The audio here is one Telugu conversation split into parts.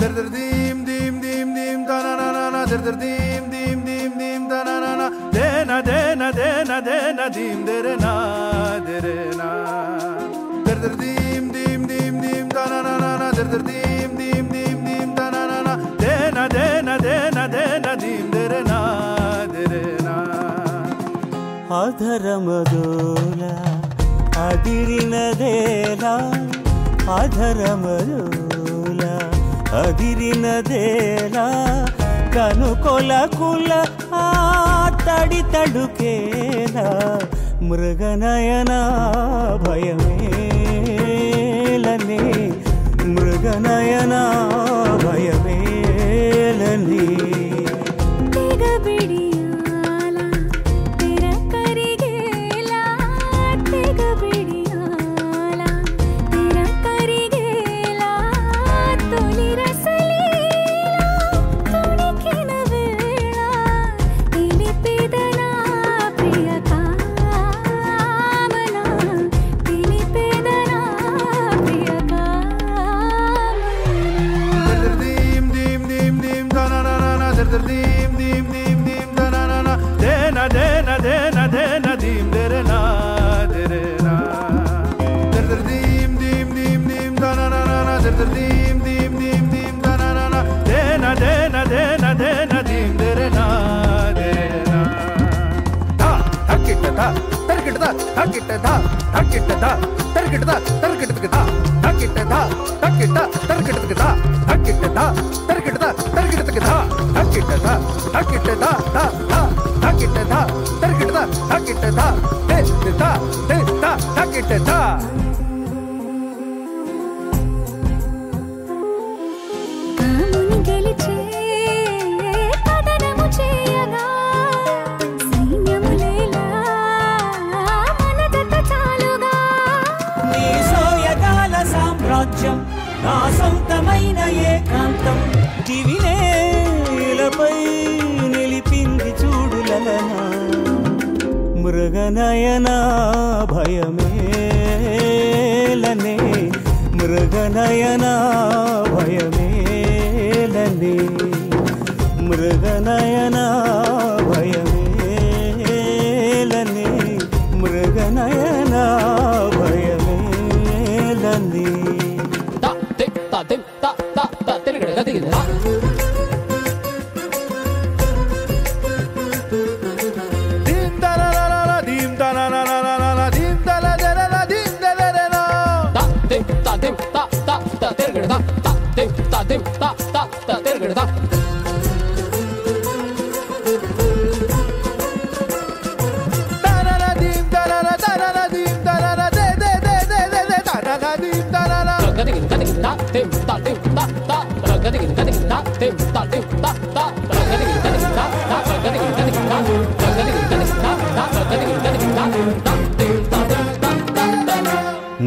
Dir dir dim dim dim dim da na na na na dir dir dim dim dim dim da na na na de na de na de na de na dim de na de na dir dir dim dim dim dim da na na na na dir dir dim dim dim dim da na na na de na de na de na de na dim de na de na అధరమదోల అదిరినదేలా అధరమదోల అదిరినదేలా కనుకొలకుల ఆ తడి తడుకేలా మృగనయన భయమేలని మృగనయన భయమేలని నా సొంతమైన ఏకాంతం దివినేలపై నిలిపింది చూడులనా మృగనయన భయమేలనే మృగనయన భయమేలనే మృగనయన భయమేలనే మృగనయన భయమేలనే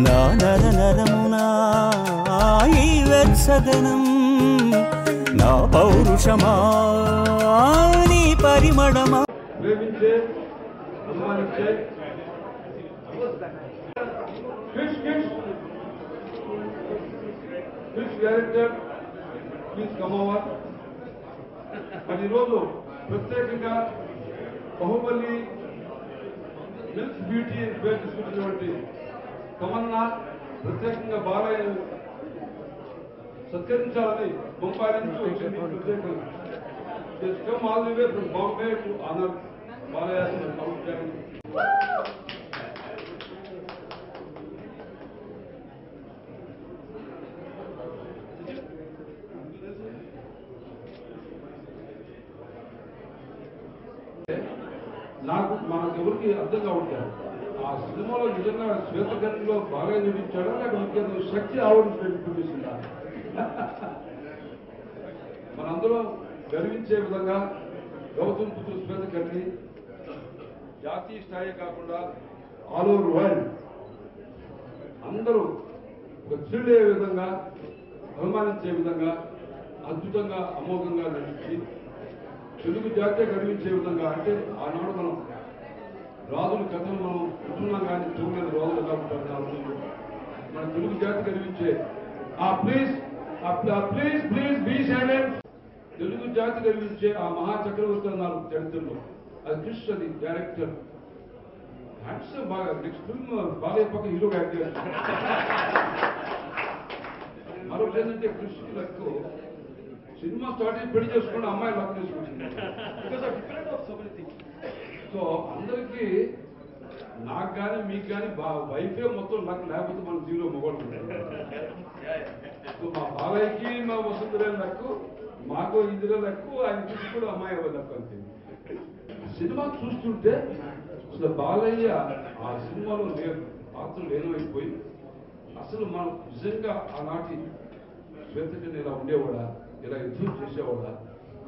నా నర నరమునా ఈ వెత్సదనం నా పౌరుషమా నీ పరిమళమా ప్రేమించే అభిమానించే డైరెక్టర్ ప్లీజ్ కమ్ ఓవర్. మరి ఈరోజు ప్రత్యేకంగా బాహుబలి మిల్క్ బ్యూటీ పేరు తీసుకుంటున్నటువంటి తమన్నా ప్రత్యేకంగా బాలయ్యను సత్కరించాలని ముంబై నుంచి ప్రత్యేకంగా come all the way from Bombay to honor Balaya and South China. నాకు మనకెవరికి అర్థం కావట్లేదు ఆ సినిమాలో నిజంగా శ్వేతగతిలో బాగా చూపించాడా లేకపోతే శక్తి ఆవిడ చూపిస్తుందా మనందరం గర్వించే విధంగా గౌతమ్ పుత్ర శ్వేతకర్ణి జాతీయ స్థాయి కాకుండా ఆల్ ఓవర్ వరల్డ్ అందరూ ఒక థ్రిల్ అయ్యే విధంగా అభిమానించే విధంగా అద్భుతంగా అమోఘంగా నటించి తెలుగు జాతీయ గర్వించే విధంగా అంటే ఆనాడు మనం రాజుల కథలు మనం వింటున్నాం కానీ చూడలేదు రాజులు కాబట్టి మన తెలుగు జాతి గర్వించే please please please be silent. Telugu జాతి గర్వించే ఆ మహా చక్రవర్తి అన్నారు చరిత్రలో. అది క్రిష్, అది డైరెక్టర్. హ్యాండ్సమ్ బాగా. నెక్స్ట్ ఫిల్మ్ బాలయ్య పక్క హీరో యాక్ట్ చేస్తారు. మరొకటి ఏంటంటే క్రిష్కి లక్కు సినిమా స్టార్ట్ అయ్యి పెళ్లి చేసుకుని అమ్మాయి లక్ చేసుకుంటుంది. సో అందరికీ నాకు కానీ మీకు కానీ వైఫే మొత్తం లక్, లేకపోతే మనం జీరో మొగోళ్ళు. సో మా బాలయ్యకి మా వసుంధరే లక్కు, మాకు ఇందిరా లక్కు, ఆయన చూసి కూడా అమ్మాయి లక్కు అంతే. సినిమా చూస్తుంటే అసలు బాలయ్య ఆ సినిమాలో పాత్ర లేనైపోయి అసలు మనం నిజంగా ఆనాటి శ్వేతకన్య ఇలా ఉండేవాడా, ఇలా యుద్ధం చేసేవాడా,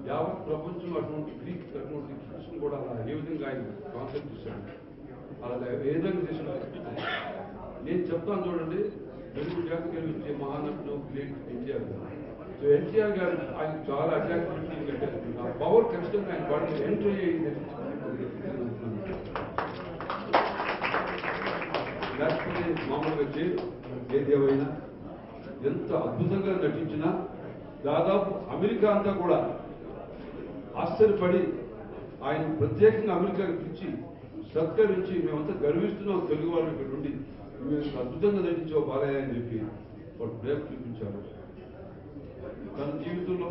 యావత్ ప్రపంచం అటువంటి గ్రీక్ అటువంటి కృష్ణ కూడా అలా ఏ విధంగా ఆయన కాన్సెప్ట్ చేశాడు, అలా ఏ విధంగా చేశాడు. నేను చెప్తాను చూడండి, తెలుగు జాతి గర్వించే మహానటుడు గ్రేట్ ఎన్టీఆర్ గారు. సో ఎన్టీఆర్ గారు ఆయన చాలా అటాచ్మెంట్ కట్టారు. ఆ పవర్ ఖచ్చితంగా ఆయన బాడీ ఎంటర్ అయ్యింది. లేకపోతే మామూలుగా ఏదేమైనా ఎంత అద్భుతంగా నటించినా దాదాపు అమెరికా అంతా కూడా ఆశ్చర్యపడి ఆయన ప్రత్యేకంగా అమెరికాకి పిలిచి సత్కరించి మేమంతా గర్విస్తున్నాం తెలుగు వాళ్ళు ఇక్కడ ఉండి, మేము అద్భుతంగా నటించావు బాలయ్య అని చెప్పి వాడు ప్రేమ చూపించాడు. తన జీవితంలో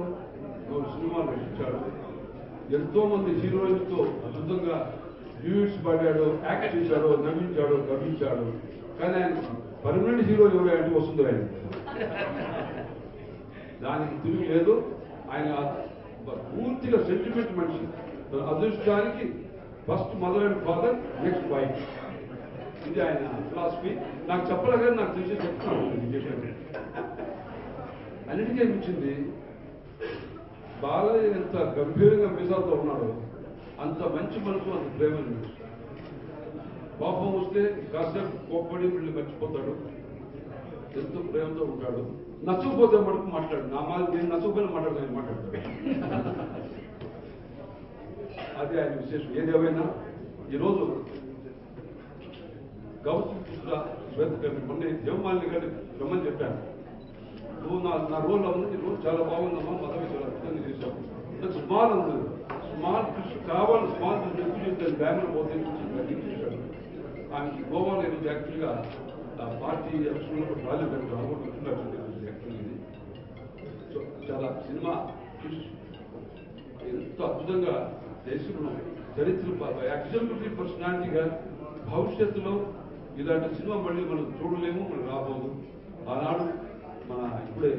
4 సినిమాలు నటించాడు. ఎంతో మంది హీరోయిన్స్తో అద్భుతంగా డ్యూట్స్ పాడాడు, యాక్ట్ చేశాడు, నవ్వించాడు, గర్వించాడు. కానీ ఆయన పర్మనెంట్ హీరో ఎవరు అంటే వస్తుంది ఆయన. దానికి తిరిగి లేదు. ఆయన పూర్తిగా సెంటిమెంట్ మనిషి. తన అదృష్టానికి first mother and father, next wife. ఇది ఆయన ఫిలాసఫీ. నాకు చెప్పలే కానీ నాకు తెలిసి చెప్తున్నాను. అన్నిటికీ అనిపించింది బాలయ్య ఎంత గంభీరంగా మీసాలతో ఉన్నాడు, అంత మంచి మనసు, అంత ప్రేమ. కోపం వస్తే కాసేపు కోప్పడి వీళ్ళు మర్చిపోతాడు, ఎంతో ప్రేమతో ఉంటాడు. నచ్చకపోతే మటుకు మాట్లాడు. నేను నచ్చకపోయినా మాట్లాడతాడు. అదే ఆయన విశేషం. ఏదేమైనా ఈరోజు గౌతమ్ పుత్ర శ్వేతకర్ణి మొన్న దేవమాలిని గారి రమ్మని చెప్పాను. నువ్వు నా రోల్ అవుతుంది, రోజు చాలా బాగుందమ్మా, మదవి చాలా అద్భుతంగా చేశావు. నాకు స్మాల్ ఉంది, స్మాల్ కృషి కావాలి, స్మాల్ ఎక్కువ చేస్తాను, బెంగళూరు పోతే చూశాడు. ఆమెకి గోవాలో ఈరోజు యాక్చువల్గా పార్టీ ఎలక్షన్లో కూడా రాలేదు. యాక్చువల్గా సో చాలా సినిమా ఎంతో అద్భుతంగా దేశంలో చరిత్ర ఎగ్జాంపుల్ పర్సనాలిటీగా భవిష్యత్తులో ఇలాంటి సినిమా మళ్ళీ మనం చూడలేము, మనం రాబోదు. ఆనాడు మన ఇప్పుడే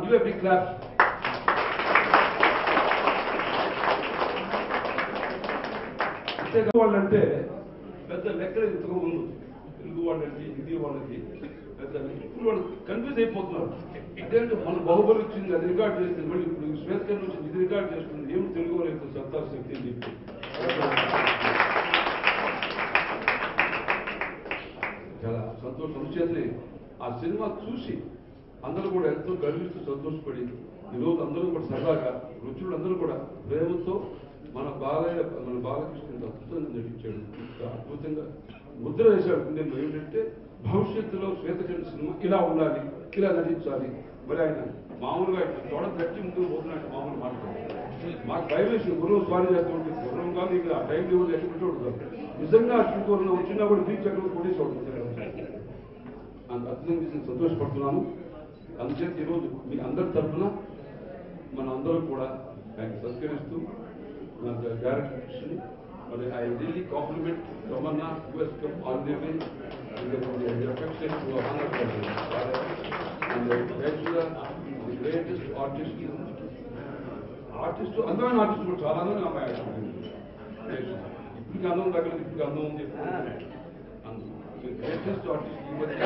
గివ్ ఎ బిగ్ క్లాప్. వాళ్ళంటే పెద్ద లెక్కలు ఇంతకు ముందు తెలుగు వాళ్ళకి, హిందీ వాళ్ళకి పెద్ద ఇప్పుడు వాళ్ళు కన్ఫ్యూజ్ అయిపోతున్నారు. అదేంటే మన బాహుబలి వచ్చింది, అది రికార్డ్ చేస్తుంది, మళ్ళీ ఇప్పుడు శ్వేతకర్ణి వచ్చింది, ఇది రికార్డ్ చేస్తుంది, ఏమి తెలుగు వాళ్ళకి సత్తా శక్తి అని చెప్పి చాలా సంతోషం చేతి. ఆ సినిమా చూసి అందరూ కూడా ఎంతో గర్విస్తూ సంతోషపడి ఈరోజు అందరూ కూడా సరదాగా రుచులు అందరూ కూడా ప్రేమతో మన బాలకృష్ణ అద్భుతంగా నటించాడు. అద్భుతంగా ముద్ర వేశాడు. నేను ఏమిటంటే భవిష్యత్తులో శ్వేతకర్ణి సినిమా ఇలా ఉండాలి, ఇలా నటించాలి. మరి ఆయన మామూలుగా తోడ తట్టి ముందుకు పోతున్నట్టు మామూలు మాట్లాడారు. మాకు భయం వేసి గురువు స్వారీ చేస్తుంటే గుర్రం కాదు, ఇక ఆ టైం లెవెల్ ఎక్కడ నిజంగా అశ్వికూరులో వచ్చినా కూడా బీచ్ ఎక్కడ కొట్టేసి అంత అద్భుతంగా చేసి సంతోషపడుతున్నాను. అందుచేత ఈరోజు మీ అందరి తరఫున మన అందరం కూడా ఆయన సత్కరిస్తూ డైరెక్టర్ మరి I really compliment Tamannaah US cup all the way affection to honor and the greatest artist అందమైన ఆర్టిస్ట్ కూడా చాలా అందమైన అమ్మాయి. ఇప్పటికి అందం తగ్గలేదు, ఇప్పటికి అందం ఉంది. గ్రేటెస్ట్ ఆర్టిస్ట్ ఈ మధ్య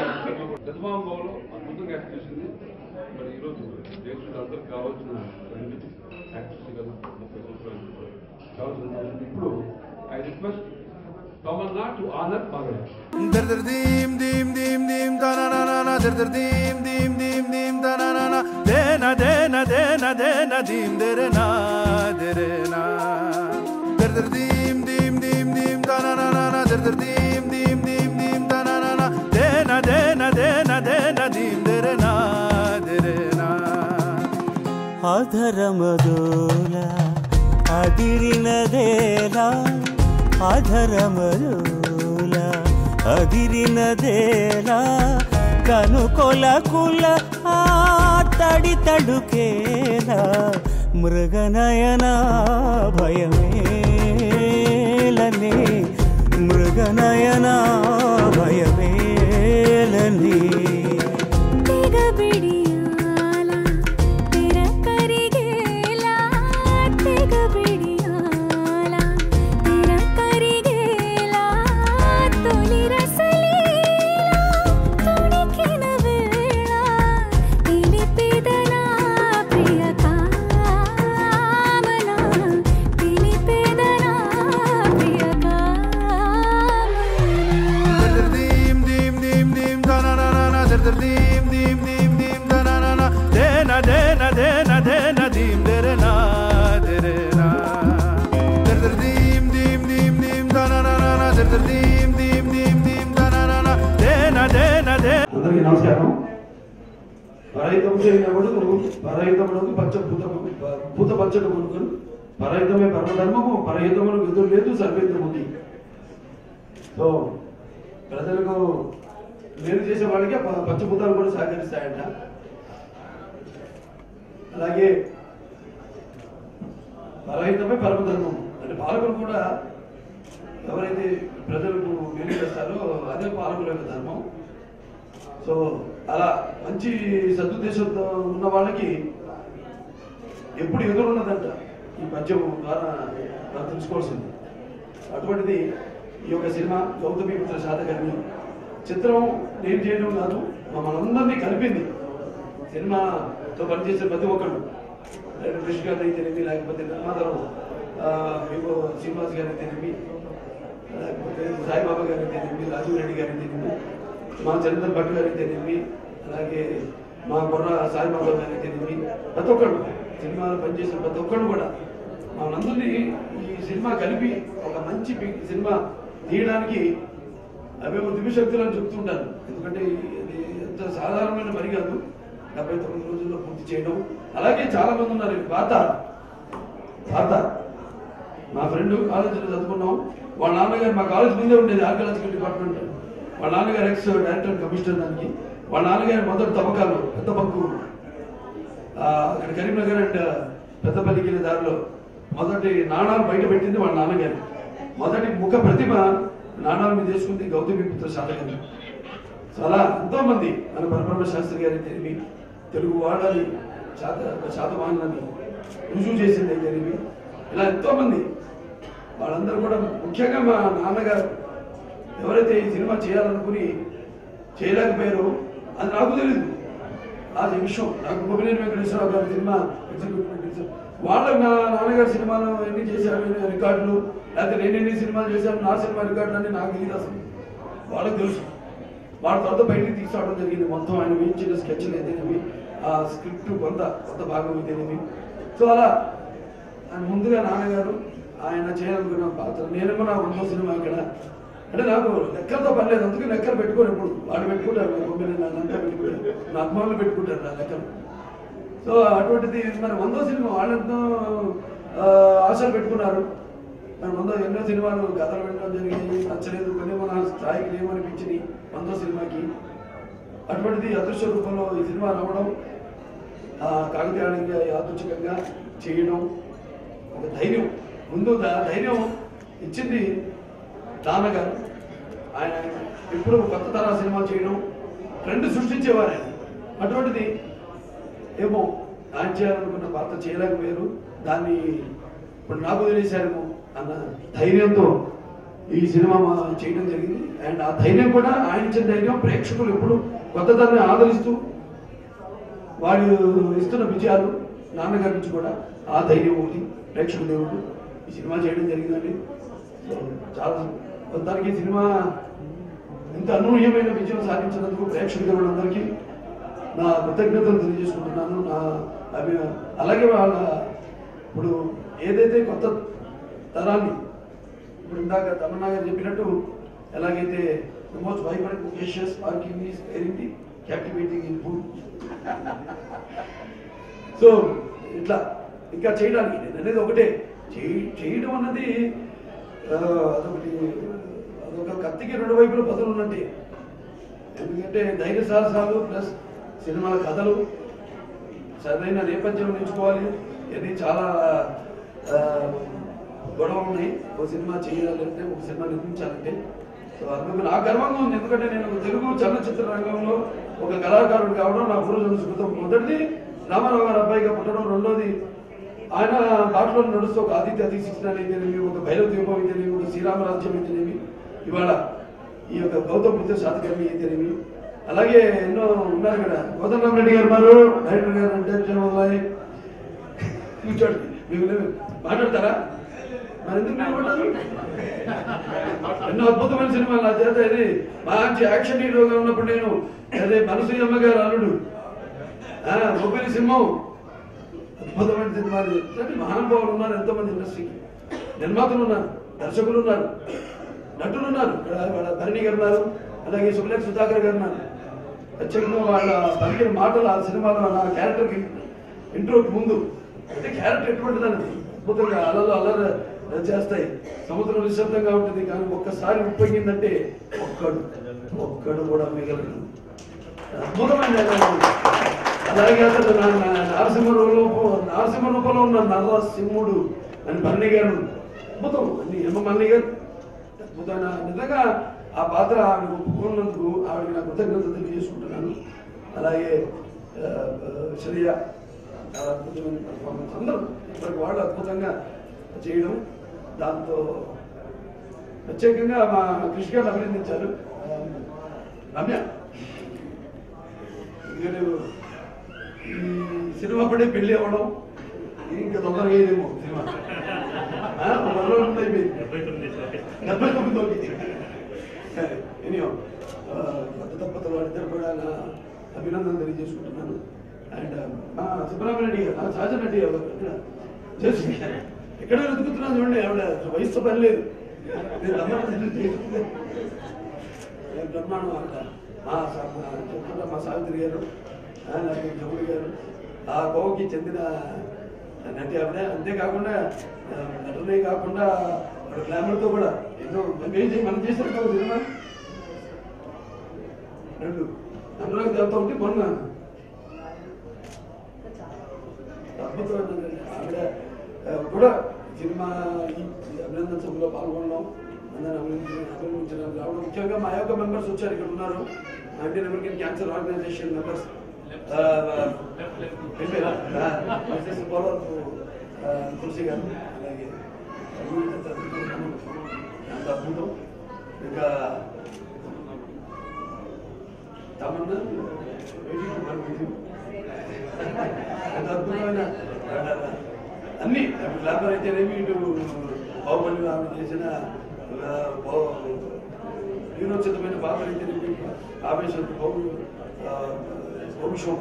చంద్రబాబులో అద్భుతంగా యాక్ట్ చేసింది. మరి ఈరోజు దేశంలో అందరికి కావాల్సిన యాక్టర్స్ కదా 30 సంవత్సరాలు కావాల్సిన. ఇప్పుడు I request Tamannaah to honour Balayya. dim dim dim dim da na na na na dim dim dim dim da na na na de na dim dere na dim dim dim dim da na na na dim dim dim dim da na na de na dim dere na అధరమదోల అదిరినదేలా అధరమదోల అదిరినదేలా కనుకొలకుల ఆ తడి తడుకేలా మృగనయన భయమేలనే మృగనయన భయమేలనే అందరికీ నమస్కారం. పరహితం చేయనప్పుడు పరహితములకు భూత పచ్చడు కొనుగోలు పరహితమే పరమధర్మము పరహితములకు ఎదురు లేదు సర్వేంద్రముంది. సో ప్రజలకు మేలు చేసే వాళ్ళకి పంచభూతాలు కూడా సహకరిస్తాయంట. అలాగే పరహితమే పరమధర్మం అంటే పాలకులు కూడా ఎవరైతే ప్రజలకు మేలు చేస్తారో అదే పాలకుల యొక్క ధర్మం. సో అలా మంచి సదుద్దేశంతో ఉన్న వాళ్ళకి ఎప్పుడు ఎదురున్నదంట ఈ పద్యం ద్వారా మనం తెలుసుకోవాల్సింది. అటువంటిది ఈ యొక్క సినిమా గౌతమిపుత్ర శాతకర్ణి చిత్రం నేను చేయడం కాదు, మనందరినీ కలిపింది. సినిమాతో పనిచేసే ప్రతి ఒక్కరు కృష్ణ గారు అయితేనేమి, లేకపోతే నిర్మాతలు శ్రీనివాస్ గారు అయితేనేమి, లేకపోతే సాయిబాబా గారు అయితేనేమి, రాజీవ్ రెడ్డి గారు అయితేనేమి, మా చంద్రన్ భట్ గారు అయితేనేమి, అలాగే మా బొర్ర సాయిబాబా గారు అయితేనేమి, ప్రతి ఒక్కరు సినిమాలో పనిచేసిన ప్రతి ఒక్కరు కూడా మనందరినీ ఈ సినిమా కలిపి ఒక మంచి సినిమా తీయడానికి అవేమో దివ్యశక్తులను చెప్తుంటారు. ఎందుకంటే ఇది ఎంత సాధారణమైన పని కాదు, 79 రోజుల్లో పూర్తి చేయడం. అలాగే చాలా మంది ఉన్నారు. పాత మా ఫ్రెండ్ కాలేజీలో చదువుకున్నాం. వాళ్ళ నాన్నగారు మా కాలేజ్ ముందే ఉండేది ఆర్కియాలజికల్ డిపార్ట్మెంట్. వాళ్ళ నాన్నగారు ఎక్స్ డైరెక్టర్ కమిషనర్ దానికి. వాళ్ళ నాన్నగారు మొదటి తవ్వకాలు పెద్ద బంకు అక్కడ కరీంనగర్ అండ్ పెద్దపల్లికి వెళ్ళే దారిలో మొదటి నాణాలు బయట పెట్టింది వాళ్ళ నాన్నగారు. మొదటి ముఖ ప్రతిమ నాణాల మీద వేసుకుంది గౌతమిపుత్ర శాతకర్ణి. చాలా ఎంతో మంది మన పరబ్రహ్మ శాస్త్రి గారి తెలివి తెలుగు వాడని శాతవాహనాన్ని రుజువు చేసింది తెలివి. ఇలా ఎంతో మంది వాళ్ళందరూ కూడా ముఖ్యంగా మా నాన్నగారు ఎవరైతే ఈ సినిమా చేయాలనుకుని చేయలేకపోయారో అది నాకు తెలియదు. అది విషయం నాకు గోపినేని వెంకటేశ్వరరావు గారి సినిమా ఎగ్జిక్యూటివ్ వాళ్ళ నా నాన్నగారి సినిమాలు ఎన్ని చేశారు రికార్డులు, లేకపోతే నేను ఎన్ని సినిమాలు చేశాను నా సినిమా రికార్డులు అన్నీ నాకు తెలియదు. అసలు వాళ్ళకి తెలుసు. వాళ్ళ తర్వాత బయటికి తీసుకురావడం జరిగింది. మొత్తం ఆయన వేయించిన స్కెచ్లు ఏదైనవి, ఆ స్క్రిప్ట్ కొంత భాగం ఏదైనవి. సో అలా ముందుగా నాన్నగారు ఆయన చేయాలనుకున్న పాత్ర. నేనేమో నా 100వ సినిమా ఇక్కడ అంటే నాకు లెక్కలతో పని లేదు. అందుకే లెక్కలు పెట్టుకోరు. ఎప్పుడు వాళ్ళు పెట్టుకుంటారు, నన్నంతా పెట్టుకుంటారు, నా అభిమానులు పెట్టుకుంటారు నా లెక్కలు. సో అటువంటిది మరి 100వ సినిమా వాళ్ళెంతో ఆశలు పెట్టుకున్నారు. మరి 100 ఎన్నో సినిమాలు కథలు పెట్టడం జరిగింది, నచ్చలేదు, కొన్ని మన స్థాయికి ఏమనిపించింది 100వ సినిమాకి. అటువంటిది అదృశ్య రూపంలో ఈ సినిమా రావడం, కాకతీయంగా యాదృచ్ఛికంగా చేయడం, ఒక ధైర్యం ముందు ధైర్యం ఇచ్చింది నాన్నగారు. ఆయన ఎప్పుడు కొత్త తరహా సినిమాలు చేయడం, ట్రెండ్ సృష్టించేవారు ఆయన. అటువంటిది ఏమో ఆయన చేయాలనుకున్న పాత్ర చేయలేకపోయారు. దాన్ని ఇప్పుడు నాకు తెలిసారేమో అన్న ధైర్యంతో ఈ సినిమా చేయడం జరిగింది. అండ్ ఆ ధైర్యం కూడా ఆయన ఇచ్చిన ధైర్యం ప్రేక్షకులు ఎప్పుడు కొత్త తరాన్ని ఆదరిస్తూ వాళ్ళు ఇస్తున్న విజయాలు నాన్నగారి నుంచి కూడా ఆ ధైర్యం ఒకటి ప్రేక్షక దేవుడు ఈ సినిమా చేయడం జరిగిందండి. చాలా మొత్తానికి సినిమా ఇంత అనూహ్యమైన విజయం సాధించినందుకు ప్రేక్షక దేవుళ్ళందరికీ నా కృతజ్ఞతలు తెలియజేసుకుంటున్నాను. అలాగే వాళ్ళ ఇప్పుడు ఏదైతే కొత్త తరాన్ని ఇప్పుడు ఇందాక తమన్నా గారు చెప్పినట్టు ఎలాగైతే the most vibrant, vocacious parking is very captivating in food. So ఇట్లా ఇంకా చేయడానికి నేను అనేది ఒకటే, చేయడం అన్నది అదొక కత్తికి రెండు వైపులు బదులు ఉన్నట్టే. ఎందుకంటే ధైర్య సాహసాలు ప్లస్ సినిమాల కథలు సరైన నేపథ్యం ఎంచుకోవాలి. ఇవన్నీ చాలా గొడవలు ఉన్నాయి. ఒక సినిమా చేయాలంటే, ఒక సినిమా నిర్మించాలంటే. సో అందుకు నాకు గర్వంగా ఉంది. ఎందుకంటే నేను తెలుగు చలనచిత్ర రంగంలో ఒక కళాకారుడు కావడం నా పూర్వజన్మ సుకృతం. మొదటిది రామారావు గారు అబ్బాయిగా పుట్టడం, రెండోది ఆయన బాటలో నడుస్తూ ఒక ఆదిత్య అతిశిక్షణ అయితేనేమి, ఒక భైరవ దీపం అయితేనేమి, ఒక శ్రీరామరాజ్యం అయితేనేమి, ఇవాళ ఈ యొక్క గౌతమ బుద్ధ శాతకర్మి అయితేనేమి, అలాగే ఎన్నో ఉన్నారు కదా. గౌతమ్ రెడ్డి గారు ఉన్నారు, డైరెక్టర్ గారు అంటే కూర్చోండి, మీకు మాట్లాడతారా? మరి ఎందుకు నిలబడ్డారు? ఎన్నో అద్భుతమైన సినిమాలు నా చేత. ఇది మంచి యాక్షన్ హీరోగా ఉన్నప్పుడు నేను అదే మనసూయమ్మ గారు అల్లుడు, మొబైల్ సింహం, అద్భుతమైన సినిమాలు. మహానుభావులు ఉన్నారు ఎంతో మంది ఇండస్ట్రీకి. నిర్మాతలు ఉన్నారు, దర్శకులు ఉన్నారు, నటులు ఉన్నారు. వాళ్ళ భరణి గారు ఉన్నారు, అలాగే సుబ్లేఖ సుధాకర్ గారు ఉన్నారు. ప్రత్యేకంగా వాళ్ళ పలికిన మాటలు ఆ సినిమాలో నా క్యారెక్టర్కి ఇంట్రోకి ముందు అంటే క్యారెక్టర్ ఎటువంటిదని అద్భుతంగా అలలు అల్లరి చేస్తాయి. సముద్రం నిశ్శబ్దంగా ఉంటుంది, కానీ ఒక్కసారి ఉప్పొంగిందంటే ఒక్కడు కూడా మిగలడు. అద్భుతమైన అలాగే అసలు నరసింహ రూపంలో ఉన్న నరసింహుడు అని భరణి గారు అద్భుతం. అన్ని మల్లి గారు అద్భుతమైన. నిజంగా ఆ పాత్ర ఆవిడ ఒప్పుకున్నందుకు ఆవిడకి నా కృతజ్ఞతలు తెలియజేసుకుంటున్నాను. అలాగే శ్రేయ చాలా అద్భుతమైన పర్ఫార్మెన్స్. అందరూ ఇప్పటికి వాళ్ళు అద్భుతంగా చేయడం. దాంతో ప్రత్యేకంగా మా కృషి గారు అభినందించారు. రమ్య ఈ సినిమా పడే పెళ్లి అవ్వడం ఇంకా తొందరగా అయ్యేదేమో. సినిమా 79 ఎనియో తప్పత వాళ్ళిద్దరు కూడా నా అభినందనలు తెలియజేసుకుంటున్నాను. అండ్ మా సుబ్రహ్మణ్య గారు, నా సహజ నటి చేసి ఎక్కడ వెతుకుతున్నాను చూడండి. ఆవిడ వయసుతో పని లేదు, బ్రహ్మాండం అంట. మా సావిత్రి గారు, జముడి గారు, ఆ కోవకి చెందిన నటి ఆవిడ. అంతేకాకుండా నటనే కాకుండా గ్లామర్తో కూడా ఎన్నో మనం చేసారు కదా సినిమా రెండు అనురాగ్ దేవత ఉంటే మొన్న అద్భుతమైన ఆవిడ కూడా సినిమా అభినందన సభలో పాల్గొనడం, అందరూ అభినందించడానికి రావడం. ముఖ్యంగా మా యొక్క మెంబర్స్ వచ్చారు, ఇక్కడ ఉన్నారు. Indian American cancer organization members Tulasi garu, అలాగే అంత అద్భుతం. ఇంకా తమన్నా అంత అద్భుతమైన అన్ని గ్లామర్ అయితేనేమి, ఇటు బాహుబలి ఆమె చేసిన వీరోచితమైన పాత్ర అయితేనేమి, ఆవేశం వంశం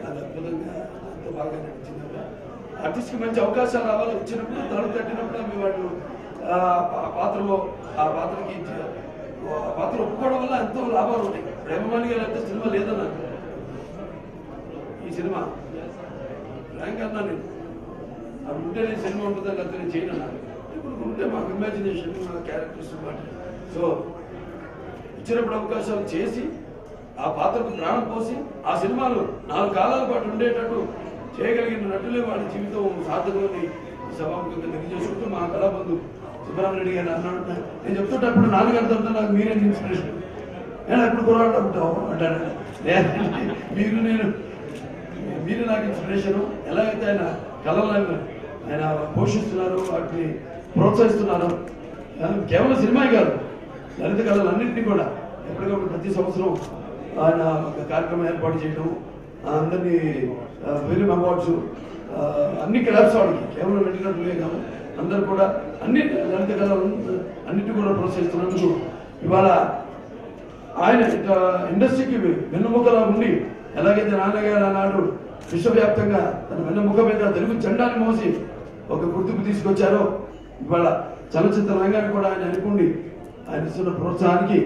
అది అద్భుతంగా అంత బాగా నడిచింది. ఆర్టిస్ట్కి మంచి అవకాశాలు రావాలి, వచ్చినప్పుడు తలుపు తట్టినప్పుడు మీ వాళ్ళు ఆ పాత్రలో ఆ పాత్రకి ఆ పాత్ర ఒప్పుకోవడం వల్ల ఎంతో లాభాలు ఉంటాయి. ప్రేమమాని గారు అంటే సినిమా లేదన్నా, ఈ సినిమా ర్యాంక్ అన్నా నేను అప్పుడు ఉంటే నేను సినిమా ఉంటుందా లేకపోతే నేను చేయను అన్నాను. ఇప్పుడు ఉంటే మాకు ఇమాజినేషన్, మా క్యారెక్టర్స్ మాట. సో ఇచ్చినప్పుడు అవకాశాలు చేసి ఆ పాత్రకు ప్రాణం పోసి ఆ సినిమాలు 4 కాలాల పాటు ఉండేటట్టు చేయగలిగిన నటులే వాడి జీవితం సార్థకమని సభాముఖంగా తెలియజేసుకుంటూ మా కళాబంధు సుబ్రహ్మణ్య గారు అన్నాడు. నేను చెప్తుంటప్పుడు నాన్నగారితో నాకు మీరే ఇన్స్పిరేషన్, నేను ఎప్పుడు కురవాడు ఉంటావు అంటాడు. మీరు నాకు ఇన్స్పిరేషను. ఎలాగైతే ఆయన కళలను ఆయన పోషిస్తున్నారు, వాటిని ప్రోత్సహిస్తున్నారు. కేవలం సినిమా కాదు, లలిత కళలన్నింటినీ కూడా ఎప్పటికప్పుడు ప్రతి సంవత్సరం ఆయన ఒక కార్యక్రమం ఏర్పాటు చేయడం, అందరినీ ఫిలిం అవార్డ్స్ అన్ని క్లాబ్స్ వాడికి కేవలం పెట్టినట్లే కాదు, అందరూ కూడా అన్ని లలిత కళలు అన్నింటినీ కూడా ప్రోత్సహిస్తున్నందుకు ఇవాళ ఆయన ఇండస్ట్రీకి వెన్నుముకలా ఉండి, ఎలాగైతే నాన్నగారు ఆనాడు విశ్వవ్యాప్తంగా తన వెన్నుముక మీద తెలుగు జెండాన్ని మోసి ఒక గుర్తింపు తీసుకొచ్చారో, ఇవాళ చలనచిత్ర రంగాన్ని కూడా ఆయన అనుకుండి ఆయన ఇస్తున్న ప్రోత్సాహానికి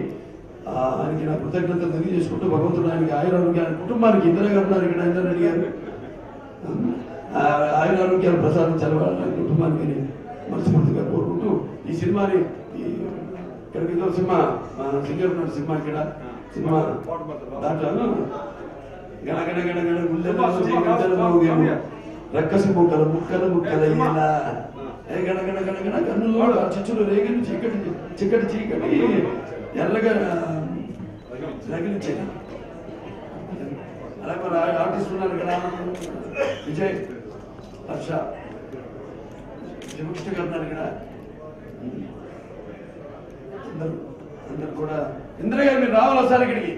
ఆయనకి నా కృతజ్ఞతలు తెలియజేసుకుంటూ భగవంతుడు ఆయనకి ఆయురారోగ్య, ఆయన కుటుంబానికి ఇందిరా గారు ఉన్నారు ఇక్కడ, ఇందిరా రెడ్డి గారు, ఆయురారోగ్యాలు ప్రసాదించాలి వాళ్ళ కుటుంబానికి మనస్ఫూర్తిగా కోరుకుంటూ ఈ సినిమాని ఇక్కడికి ఏదో సినిమా సింగర్ ఉన్నాడు సినిమా ఇక్కడ సినిమా దాంట్లో గణగణ గణగణ గుళ్ళె రక్కసి ముక్కలు ముక్కలు ముక్కలు అయ్యేలా గణగణ గణగణ కన్నులో చిచ్చులు రేగిన చీకటి చిక్కటి చీకటి ఎర్రగా రగిలించేది. అలాగే మన ఆర్టిస్ట్ ఉన్నారు ఇక్కడ విజయ్ హర్ష శివకృష్ణ గారు ఉన్నారు ఇక్కడ అందరు కూడా. ఇంద్ర గారు మీరు రావాలి ఒకసారి ఇక్కడికి.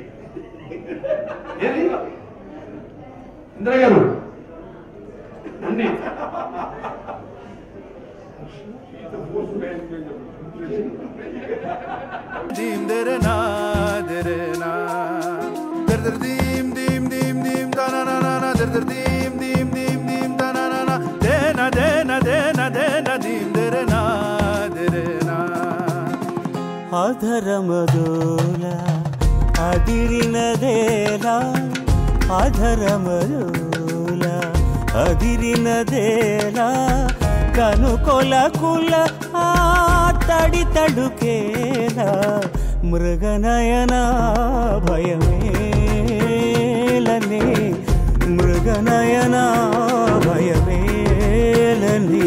ఏది ఇంద్ర గారు అన్ని దీం దెరె నా దెరె నా దెర్ దెర్ దీం దీం దీం దీం దన నా నా దెర్ దెర్ దీం దీం దీం దీం దన నా దేన దేన దేన దేన దీం దెరె నా దెరె నా అధరమదోల అదిరినదేలా అధరమదోల అదిరినదేలా కనుకొలకుల ఆ తడి తడుకేలా మృగనయన భయమేలనే మృగనయన భయమేలనే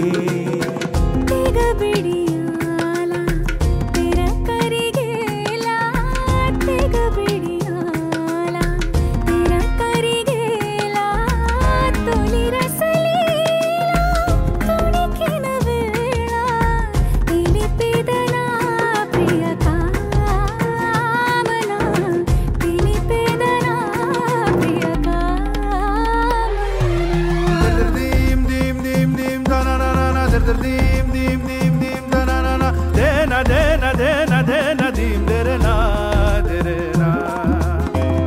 దీం దీం దీం దీం దన నా దేన దేన దేన దేన దీం దెరె నా దెరె నా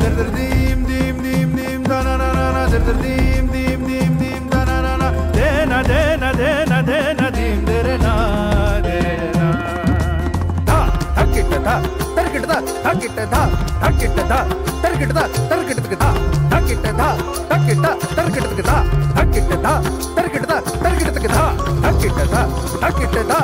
దెర్ దెర్ దీం దీం దీం దీం దన నా దెర్ దెర్ దీం దీం దీం దీం దన నా దేన దేన దేన దేన దీం దెరె నా దెరె నా ధ ధకిట ధ తరికిట ధ ధకిట ధ ధకిట ధ తరికిట ధ తరికిట ధ ధకిట ధ ధకిట తరికిట ధ ధకిట ధ తరికిట ధ తరికిట ధ ధకిట ధ ధకిట ధ